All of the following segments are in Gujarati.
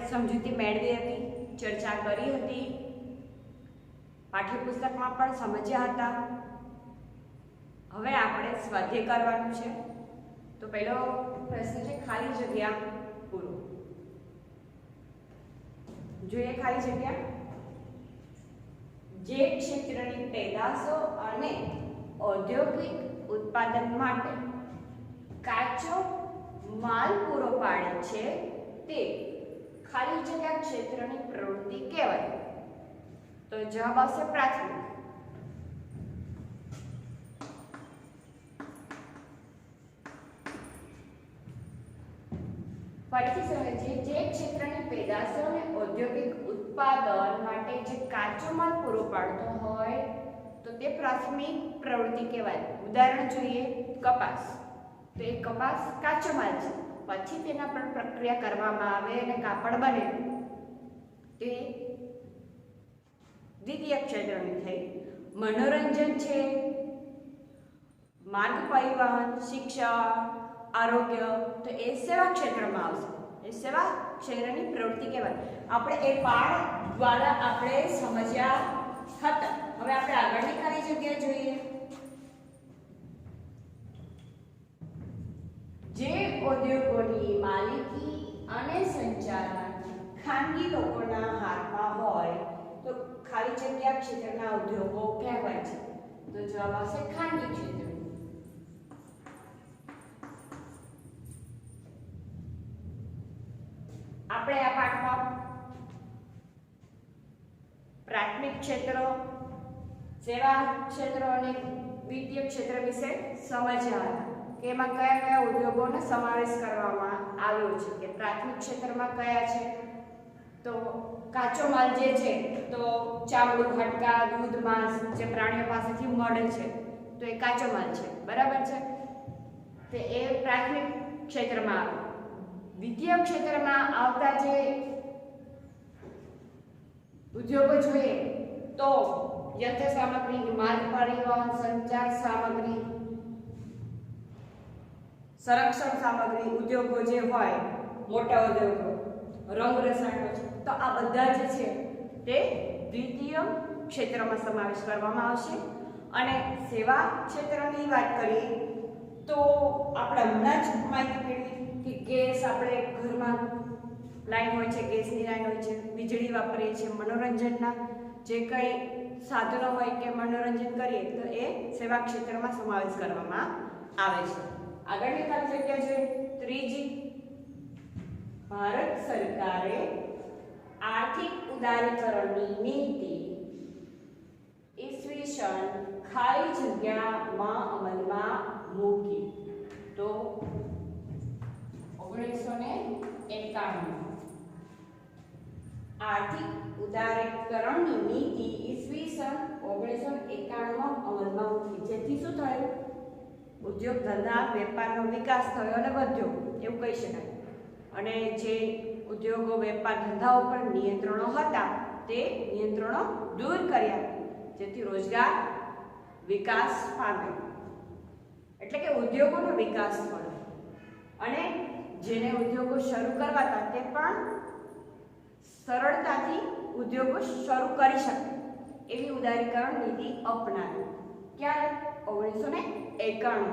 સમજૂતી મેળવી હતી, ચર્ચા કરી હતી, પાઠ્યપુસ્તકમાં પણ સમજ્યા હતા. હવે આપણે સ્વાધ્યાય કરવાનું છે. તો પહેલો પ્રશ્ન છે ખાલી જગ્યા પૂરો. જોઈએ ખાલી જગ્યા. જે ક્ષેત્રની પેદાશો અને ઔદ્યોગિક ઉત્પાદન માટે કાચો માલ પૂરો પાડે છે તે ખાલી જગ્યા ક્ષેત્રની પ્રવૃત્તિ કહેવાય. તો જવાબ આવશે પ્રાથમિક. ફરીથી સમજીએ. જે ક્ષેત્રની પેદાશો અને ઔદ્યોગિક ઉત્પાદન માટે જે કાચો માલ પૂરો પાડતો હોય તો તે પ્રાથમિક પ્રવૃત્તિ કહેવાય. ઉદાહરણ જોઈએ કપાસ. તો એ કપાસ કાચો માલ છે, પછી તેના પર પ્રક્રિયા કરવામાં આવે અને કાપડ બને તે દ્વિતીય ક્ષેત્રની થઈ. મનોરંજન છે, માર્ગ પરિવહન, શિક્ષા, આરોગ્ય, તો એ સેવા ક્ષેત્રમાં આવશે. એ સેવા ક્ષેત્રની પ્રવૃત્તિ કહેવાય. આપણે એ પાઠ દ્વારા આપણે સમજ્યા હતા. હવે આપણે આગળની ખાલી જગ્યા જોઈએ. જે ઉદ્યોગોની માલિકી અને સંચાલન ખાનગી લોકોના હાથમાં હોય તો ખાલી જગ્યા ક્ષેત્રના ઉદ્યોગો કહેવાય છે. તો જવાબ આવશે ખાનગી ક્ષેત્ર. આપણે આ પાઠમાં પ્રાથમિક ક્ષેત્રો, સેવા ક્ષેત્રો અને દ્વિતીય ક્ષેત્ર વિશે સમજ્યા હતા કે એમાં કયા કયા ઉદ્યોગોનો સમાવેશ કરવામાં આવ્યો છે. કે પ્રાથમિક ક્ષેત્રમાં કયા છે તો કાચો માલ જે છે તો ચામડું, હાડકા, દૂધ, માંસ જે પ્રાણીઓ પાસેથી મળે છે તો એ કાચો માલ છે. બરાબર છે? તે એ પ્રાથમિક ક્ષેત્રમાં આવે. દ્વિતીય ક્ષેત્રમાં આવતા જે ઉદ્યોગો જોઈએ તો યંત્ર સામગ્રી, માર્ગ પરિવહન, સંચાર સામગ્રી, સંરક્ષણ સામગ્રી ઉદ્યોગો જે હોય, મોટા ઉદ્યોગો, રંગ રસાયણો છે, તો આ બધા જે છે તે દ્વિતીય ક્ષેત્રમાં સમાવેશ કરવામાં આવશે. અને સેવા ક્ષેત્રની વાત કરીએ તો આપણે હમણાં જ માહિતી મેળવી કે ગેસ, આપણે ઘરમાં લાઈન હોય છે, ગેસની લાઈન હોય છે, વીજળી વાપરીએ છીએ, મનોરંજનના જે કંઈ સાધનો હોય કે મનોરંજન કરીએ તો એ સેવા ક્ષેત્રમાં સમાવેશ કરવામાં આવે છે. આગળની ખાલી જગ્યા છે ત્રીજી. ભારત સરકારે આર્થિક ઉદારીકરણની નીતિ ઈસવીસન ખાલી જગ્યામાં અમલમાં મૂકી. તો 1991 આર્થિક ઉદારીકરણની નીતિ ઈસવીસન 1991માં અમલમાં મૂકી. જેથી શું થયું? ઉદ્યોગ ધંધા વેપારનો વિકાસ થયો અને વધ્યો એવું કહી શકાય. અને જે ઉદ્યોગો વેપાર ધંધાઓ પર નિયંત્રણો હતા તે નિયંત્રણો દૂર કર્યા જેથી રોજગાર વિકાસ પામે. એટલે કે ઉદ્યોગોનો વિકાસ થયો અને જેને ઉદ્યોગો શરૂ કરવા હતા તે પણ સરળતાથી ઉદ્યોગો શરૂ કરી શકે એવી ઉદારીકરણ નીતિ અપનાવી. ક્યારે? 1991.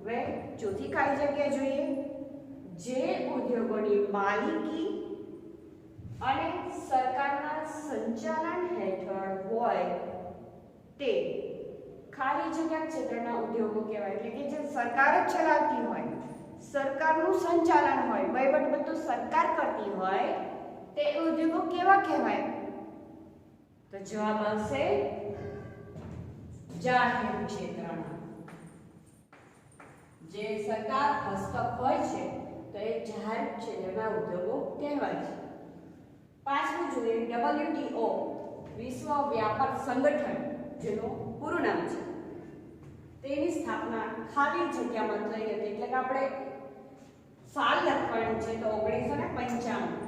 હવે ચોથી ખાલી જગ્યા જોઈએ. જે ઉદ્યોગોની માલિકી અને સરકારના સંચાલન હેઠળ હોય તે ખાલી જગ્યા ક્ષેત્રના ઉદ્યોગો કહેવાય. એટલે કે જે સરકાર જ ચલાવતી હોય, સરકારનું સંચાલન હોય, વહીવટ બધું સરકાર કરતી હોય તે ઉદ્યોગો કેવા કહેવાય? તો જવાબ આવશે જાહેર ક્ષેત્રના. જે સરકાર હસ્તક હોય છે તો એ જાહેર ક્ષેત્રના ઉદ્યોગો કહેવાય છે. પાંચમું જોઈએ WTO, વિશ્વ વ્યાપાર સંગઠન, જેનું પૂરું નામ છે, તેની સ્થાપના ખાલી જગ્યામાં થઈ હતી. એટલે કે આપણે સાલ લખવાનું છે તો 1995.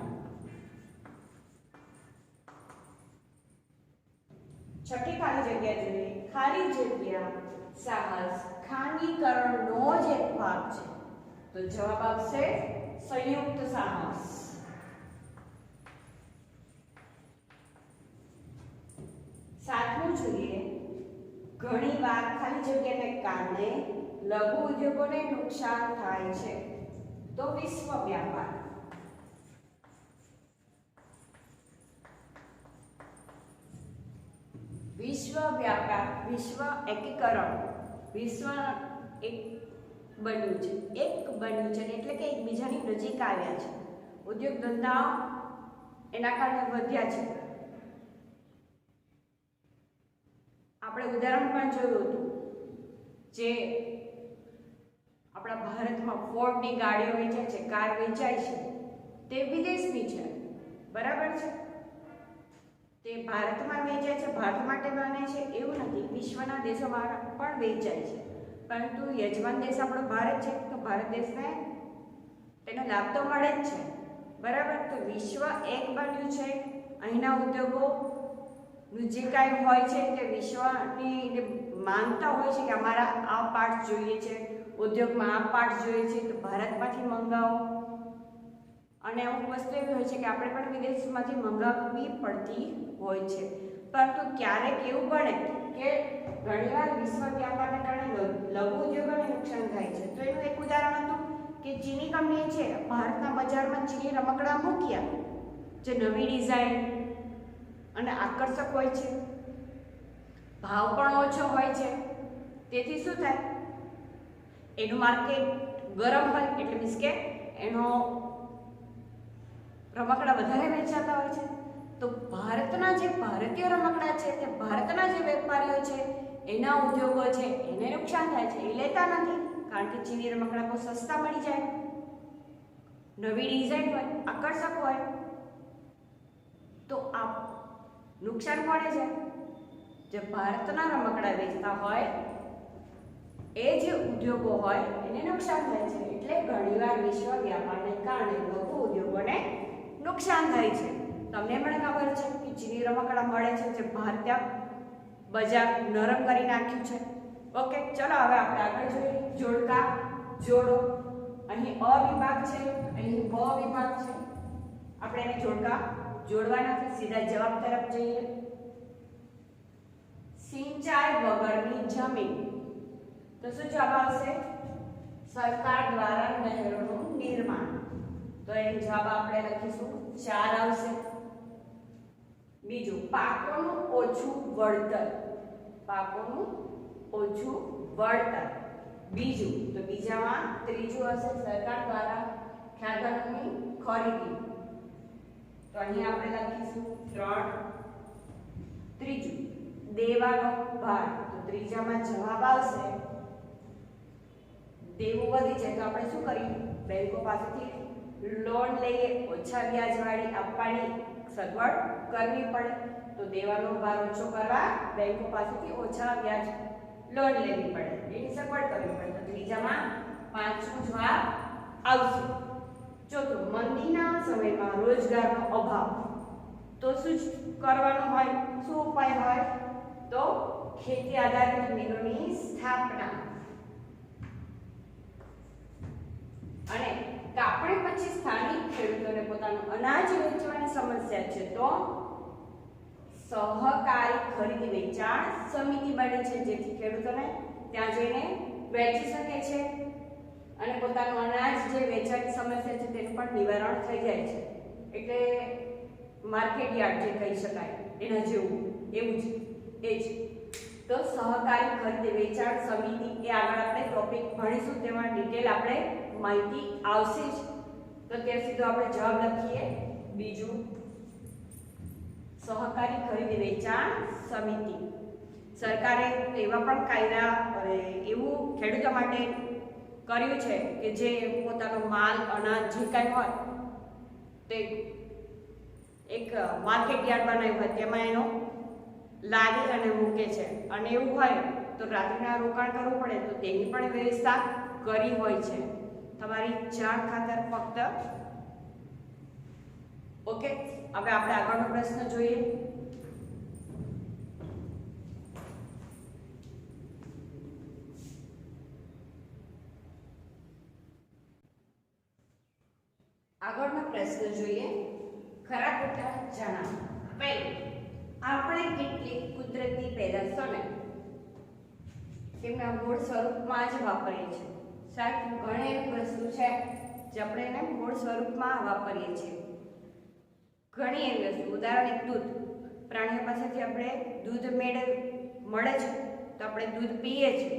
છઠ્ઠી ખાલી જગ્યા જોઈએ. ખાલી જગ્યા સાહસ ખાનગીકરણનો જ એક ભાગ છે. તો જવાબ આવશે સંયુક્ત સાહસ. ઘણીવાર ખાલી જગ્યાને કારણે લઘુ ઉદ્યોગોને નુકસાન થાય છે. તો વિશ્વ વ્યાપાર. વિશ્વ વ્યાપાર, વિશ્વ એકીકરણ, વિશ્વ એક બન્યું છે એટલે કે એકબીજાની નજીક આવ્યા છે. ઉદ્યોગ ધંધા એના કારણે વધ્યા છે. આપણે ઉદાહરણ પણ જોયું હતું જે આપણા ભારતમાં ફોર્ડની ગાડીઓ વેચાય છે, કાર વેચાય છે, તે વિદેશની છે, બરાબર છે. તે ભારતમાં વેચાય છે, ભારત માટે બને છે એવું નથી, વિશ્વના દેશોમાં પણ વેચાય છે. પરંતુ યજમાન દેશ આપણો ભારત છે, તો ભારત દેશને તેનો લાભ તો મળે જ છે, બરાબર. તો વિશ્વ એક બન્યું છે. અહીંના ઉદ્યોગોનું જે કાંઈ હોય છે તે વિશ્વની માનતા હોય છે કે અમારા આ પાર્ટ જોઈએ છે, ઉદ્યોગમાં આ પાર્ટ જોઈએ છે, તો ભારતમાંથી મંગાવો. અને અમુક વસ્તુ એવી હોય છે કે આપણે પણ વિદેશમાંથી મંગાવવી પડતી હોય છે. પરંતુ ક્યારેક એવું બને કે ઘણીવાર વિશ્વ વ્યાપારને કારણે લઘુ ઉદ્યોગોને નુકસાન થાય છે. તો એનું એક ઉદાહરણ હતું કે ચીની કંપની છે ભારતના બજારમાં ચીની રમકડા મૂક્યા જે નવી ડિઝાઇન અને આકર્ષક હોય છે, ભાવ પણ ઓછો હોય છે. તેથી શું થાય, એનું માર્કેટ ગરમ હોય એટલે મીન્સ કે એનો રમકડા વધારે વેચાતા હોય છે. તો ભારતના જે ભારતીય રમકડા છે તે ભારતના જે વેપારીઓ છે એના ઉદ્યોગો છે એને નુકસાન થાય છે. એ લેતા નથી કારણ કે ચીની રમકડા બહુ સસ્તા મળી જાય, નવી ડિઝાઇન હોય, આકર્ષક હોય. તો આ નુકસાન કોને છે? જે ભારતના રમકડા વેચતા હોય એ જે ઉદ્યોગો હોય એને નુકસાન થાય છે. એટલે ઘણીવાર વિશ્વ વ્યાપારને કારણે લઘુ ઉદ્યોગોને નુકસાન થાય છે. તમને પણ ખબર છે કે ચીની રમકડા મળે છે જે ભારતીય બજાર નરમ કરી નાખ્યું છે. ઓકે, ચલો હવે આપણે આગળ જોઈએ. જોડકા જોડો. અહીં અ વિભાગ છે, અહીં બ વિભાગ છે. આપણે એને જોડકા જોડવાના છે. સીધા જવાબ તરફ જઈએ. સિંચાઈ વગરની જમીન. તો શું જવાબ આવશે? સરકાર દ્વારા નહેરોનું નિર્માણ. તો એ જવાબ આપણે લખીશું 4 આવશે. બીજું, પાકોનું ઓછું વળતર. પાકોનું ઓછું વળતર. બીજું, તો બીજામાં ત્રીજું હશે સરકાર દ્વારા ખાતરની ખરીદી. તો અહીં આપણે લખીશું 3. ત્રીજું, દેવાનો ભાર. તો ત્રીજામાં જવાબ આવશે દેવું વધી છે તો આપણે શું કરીએ? બેંકો પાસેથી લોન લઈએ, ઓછા વ્યાજવાળી આપવાની સગવડ કરવી પડે. તો દેવાનો ભાર ઓછો કરવા બેંકો પાસેથી ઓછા વ્યાજ લોન લેવી પડે, એની સગવડ કરવી પડે. તો ત્રીજામાં 5મો જવાબ આવશે. ચોથું, મંદીના સમયમાં રોજગારનો અભાવ. તો શું કરવાનું હોય? શું ઉપાય હોય? તો ખેતી આધારિત મિલોની સ્થાપના. અને કાપણી પછી સ્થાનિક ખેડૂતોને પોતાનું અનાજ વેચવાની સમસ્યા છે તો સહકારી ખરીદ વેચાણ સમિતિ બને છે, જેથી ખેડૂતોને ત્યાં જઈને વેચી શકે છે અને પોતાનું અનાજ જે વેચાણની સમસ્યા છે તેનું પણ નિવારણ થઈ જાય છે. એટલે માર્કેટ યાર્ડ જે કહી શકાય એના જેવું, એવું જ એ જ. તો સહકારી ખરીદ વેચાણ સમિતિ એ આગળ આપણે ટોપિક ભણીશું, તેમાં ડિટેલ આપણે માહિતી આવશે જ. તો ત્યાં સીધો આપણે જવાબ લખીએ. બીજું, સહકારી ખરીદ વેચાણ સમિતિ. સરકારે એવા પણ કાયદા એવું ખેડૂતો માટે કર્યું છે કે જે પોતાનો માલ, અનાજ જે કાંઈ હોય તે એક માર્કેટ યાર્ડ બનાવ્યું હોય તેમાં એનો લાવી અને મૂકે છે. અને એવું હોય તો રાત્રિના રોકાણ કરવું પડે તો તેની પણ વ્યવસ્થા કરી હોય છે. તમારી જાણ ખાતર ફક્ત. ઓકે, હવે આપણે આગળનો પ્રશ્ન જોઈએ. આગળનો પ્રશ્ન જોઈએ. ખરા ખોટા જણાવો. પહેલું, આપણે કેટલીક કુદરતી પેદાશોને તેમના મૂળ સ્વરૂપમાં જ વાપરીએ છીએ. સાચું, ઘણી એવી વસ્તુ છે જે આપણે એને મૂળ સ્વરૂપમાં વાપરીએ છીએ. ઘણી એવી વસ્તુ, ઉદાહરણ એક દૂધ. પ્રાણીઓ પાસેથી આપણે દૂધ મળે છે તો આપણે દૂધ પીએ છીએ,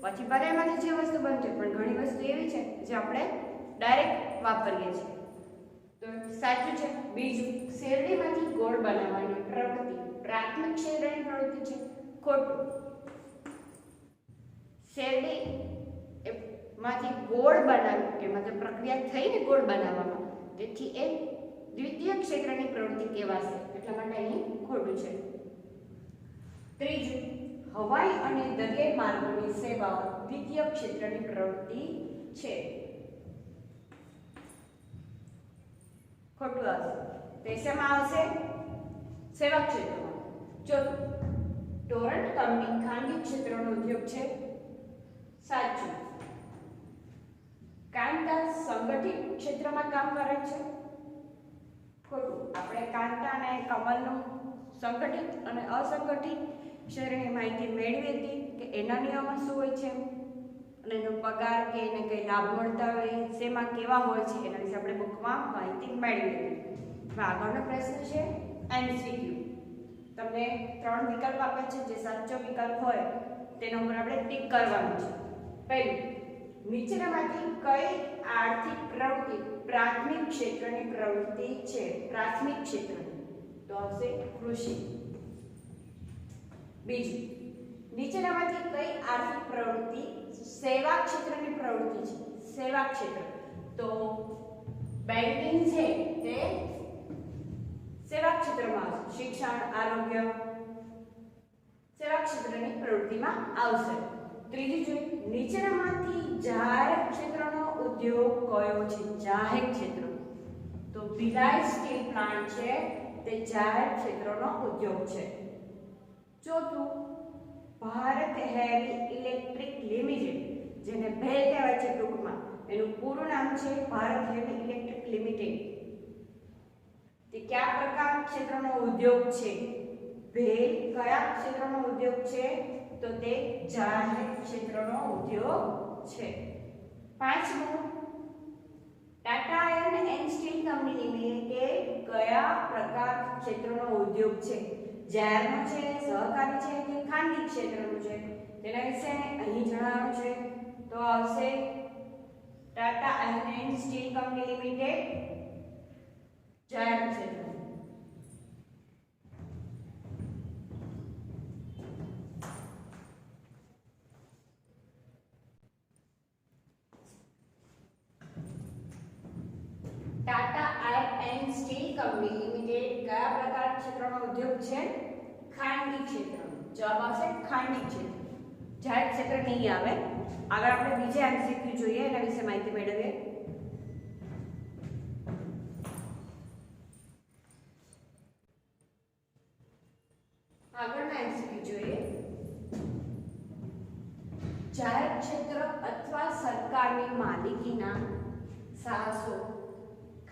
પછી ભલે એમાંથી જે વસ્તુ બનશે, પણ ઘણી વસ્તુ એવી છે જે આપણે ડાયરેક્ટ વાપરીએ છીએ. તો સાચું છે. બીજું, શેરડીમાંથી ગોળ બનાવવાની પ્રવૃત્તિ પ્રાથમિક શેરડીની પ્રવૃત્તિ છે. ખોટું. શેરડી માંથી ગોળ બનાવી, એમાં જે પ્રક્રિયા થઈને ગોળ બનાવવામાં, તેથી એ દ્વિતીય ક્ષેત્રની પ્રવૃત્તિ કહેવાશે, એટલા માટે અહીં ખોટું છે. ત્રીજું, હવાઈ અને દરિયાઈ માર્ગોની સેવાઓ દ્વિતીય ક્ષેત્રની પ્રવૃત્તિ છે. ખોટું આવશે. તે શેમાં આવશે? સેવા ક્ષેત્રમાં. ચોથું, ટોરન્ટ કંપની ખાનગી ક્ષેત્રનો ઉદ્યોગ છે. સાચું. કાંતા સંગઠિત ક્ષેત્રમાં કામ કરે છે. ખોટું. આપણે કાંતા અને કમલનું સંગઠિત અને અસંગઠિત ક્ષેત્રની માહિતી મેળવી હતી કે એના નિયમો શું હોય છે અને એનો પગાર કે એને કઈ લાભ મળતા હોય, શેમાં કેવા હોય છે, એના વિશે આપણે બુકમાં માહિતી મેળવી હતી. આગળનો પ્રશ્ન છે MCQ. તમને 3 વિકલ્પ આપે છે, જે સાચો વિકલ્પ હોય તેના ઉપર આપણે ટિક કરવાનું છે. પહેલું, નીચેનામાંથી કઈ આર્થિક પ્રવૃત્તિ પ્રાથમિક ક્ષેત્રની પ્રવૃત્તિ છે? પ્રાથમિક ક્ષેત્રની. તો આવશે કૃષિ. બીજું, નીચેનામાંથી કઈ આર્થિક પ્રવૃત્તિ સેવા ક્ષેત્રની પ્રવૃત્તિ છે? સેવા ક્ષેત્ર. તો બેંકિંગ છે તે સેવા ક્ષેત્રમાં આવશે. શિક્ષણ, આરોગ્ય સેવા ક્ષેત્રની પ્રવૃત્તિમાં આવશે. ત્રીજું જોઈએ, નીચેનામાંથી જાહેર ક્ષેત્રનો ઉદ્યોગ કયો છે? જાહેર ક્ષેત્ર. તો ભિલાઈ સ્ટીલ પ્લાન્ટ છે તે જાહેર ક્ષેત્રનો ઉદ્યોગ છે. ચોથું, ભારત હેવી ઇલેક્ટ્રિક લિમિટેડ, જેને ભેલ કહેવાય છે ટૂંકમાં, એનું પૂરું નામ છે ભારત હેવી ઇલેક્ટ્રિક લિમિટેડ. તે કયા પ્રકારના ક્ષેત્રનો ઉદ્યોગ છે? ભેલ કયા ક્ષેત્રનો ઉદ્યોગ છે? તો તે જાહેર ક્ષેત્રનો ઉદ્યોગ છે. પાંચમું, Tata iron and steel company limited કયા પ્રકાર ક્ષેત્રનો ઉદ્યોગ છે? જાહેરનો છે, સહકારી છે કે ખાનગી ક્ષેત્રનું છે? તેના વિશે અહીં જણાવવાનું છે. તો આવશે Tata iron and steel company limited જાહેર ક્ષેત્ર. Tata iron and steel company limited કયા પ્રકાર ક્ષેત્રનો ઉદ્યોગ છે? ખાનગી ક્ષેત્ર. જવાબ આવશે ખાનગી ક્ષેત્ર. જાહેર ક્ષેત્ર નહીં આવે. આગળ આપણે બીજા MCQ જોઈએ, એના વિશે માહિતી મેળવીએ. આગળના MCQ જોઈએ. જાહેર ક્ષેત્ર અથવા સરકારની માલિકીના સાહસો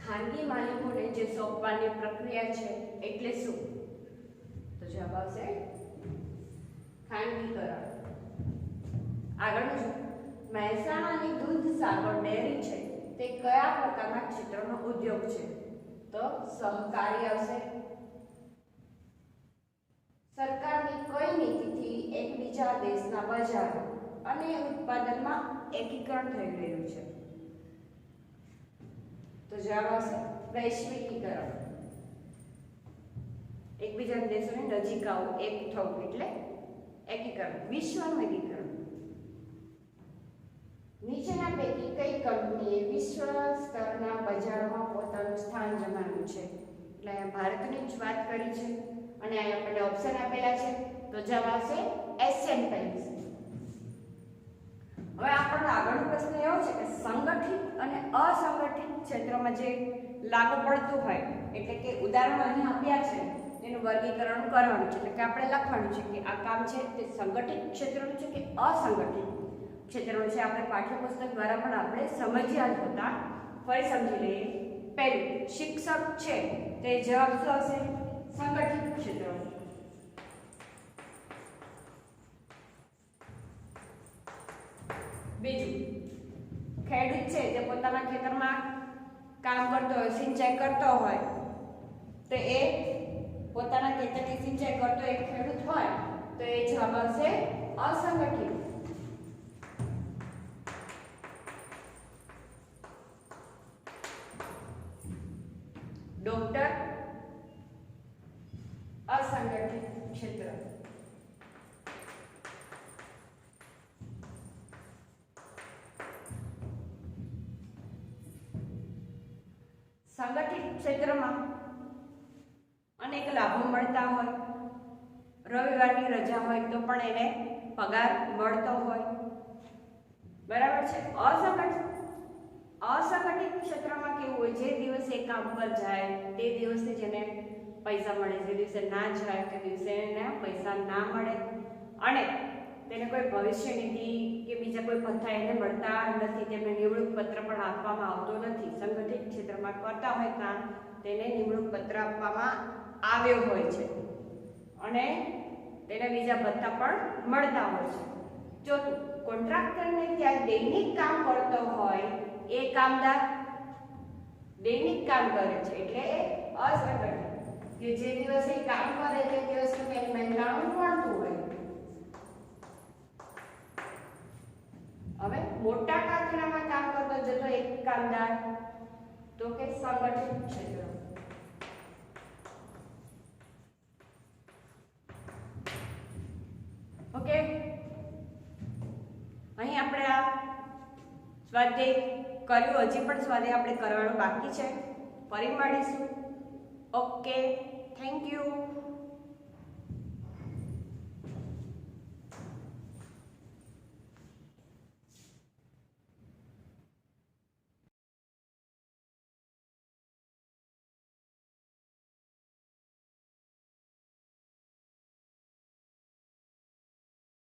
ખાનગી માલિકોને જે સોંપવાની પ્રક્રિયા છે એટલે શું? તો જવાબ આવશે ખાનગીકરણ. આગળનું જો, મહેસાણાની દૂધ સાગર ડેરી છે તે કયા પ્રકારના ક્ષેત્રનો ઉદ્યોગ છે? તો સહકારી આવશે. સરકારની કઈ નીતિથી એકબીજા દેશના બજારો અને ઉત્પાદનમાં એકીકરણ થઈ રહ્યું છે? તો જવાબ આવશે વૈશ્વિકીકરણ. એકબીજા દેશોની નજીક આવવું, એક થવું એટલે એકીકરણ, વિશ્વનું એકીકરણ. નીચેના પૈકી કઈ કંપનીએ વિશ્વ સ્તરના બજારોમાં પોતાનું સ્થાન જમાવ્યું છે? એટલે અહીંયા ભારતની જ વાત કરી છે અને અહીંયા આપણને ઓપ્શન આપેલા છે. તો જવાબ આવશે એશિયન પેઇન્ટ્સ. હવે આપણો આગળનો પ્રશ્ન એવો છે કે સંગઠિત અને અસંગઠિત ક્ષેત્રમાં જે લાગુ પડતું હોય, એટલે કે ઉદાહરણો અહીં આપ્યા છે તેનું વર્ગીકરણ કરવાનું છે. એટલે કે આપણે લખવાનું છે કે આ કામ છે તે સંગઠિત ક્ષેત્રનું છે કે અસંગઠિત ક્ષેત્રનું છે. આપણે પાઠ્યપુસ્તક દ્વારા પણ આપણે સમજ્યા જ હતા, ફરી સમજી લઈએ. પહેલું, શિક્ષક છે તે જવાબ શું આવશે? સંગઠિત ક્ષેત્ર. બીજું, ખેડૂત છે જે પોતાના ખેતરમાં કામ કરતો હોય, સિંચાઈ કરતો હોય, તો એ પોતાના ખેતરની સિંચાઈ કરતો એક ખેડૂત હોય તો એ જવાબ આવશે અસંગઠિત. ડોક્ટર અસંગઠિત ક્ષેત્ર. સંગઠિત ક્ષેત્રમાં અનેક લાભો મળતા હોય, રવિવારની રજા હોય તો પણ એને પગાર મળતો હોય, બરાબર છે. અસંગઠિત ક્ષેત્રમાં કેવું હોય, જે દિવસે કામ પર જાય તે દિવસે જેને પૈસા મળે, જે દિવસે ના જાય તે દિવસે એને પૈસા ના મળે, અને તેને કોઈ ભવિષ્ય નિધિ કે બીજા કોઈ ભથ્થા એને મળતા નથી, તેમને નિમણૂક પત્ર પણ આપવામાં આવતો નથી. સંગઠિત ક્ષેત્રમાં કરતા હોય કામ તેને નિમણૂક પત્ર આપવામાં આવ્યો હોય છે અને તેને બીજા ભથ્થા પણ મળતા હોય છે. ચોથું, કોન્ટ્રાક્ટરને ત્યાં દૈનિક કામ કરતો હોય એ કામદાર દૈનિક કામ કરે છે એટલે એ અસંગઠિત, કે જે દિવસે કામ કરે તે દિવસે તેની મહેનતાણું મળતું હોય. હવે મોટા કારખાનામાં કામ કરતો જતો એક કામદાર તો કે સંગઠિત ક્ષેત્ર. ઓકે, અહીં આપણે આ સ્વાધ્યાય કર્યું, હજી પણ સ્વાધ્યાય આપણે કરવાનું બાકી છે. ફરી મળીશું. Okay, thank you.